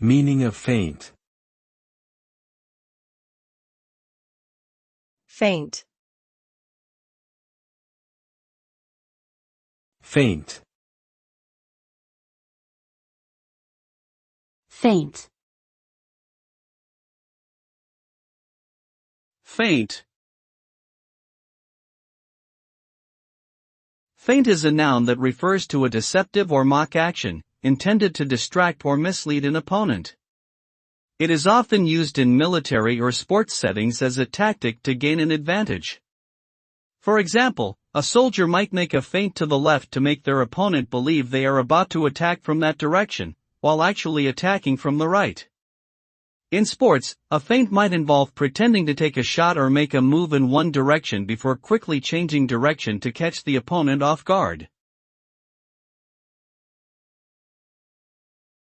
Meaning of feint. Feint. Feint. Feint. Feint. Feint is a noun that refers to a deceptive or mock action, intended to distract or mislead an opponent. It is often used in military or sports settings as a tactic to gain an advantage. For example, a soldier might make a feint to the left to make their opponent believe they are about to attack from that direction, while actually attacking from the right. In sports, a feint might involve pretending to take a shot or make a move in one direction before quickly changing direction to catch the opponent off guard.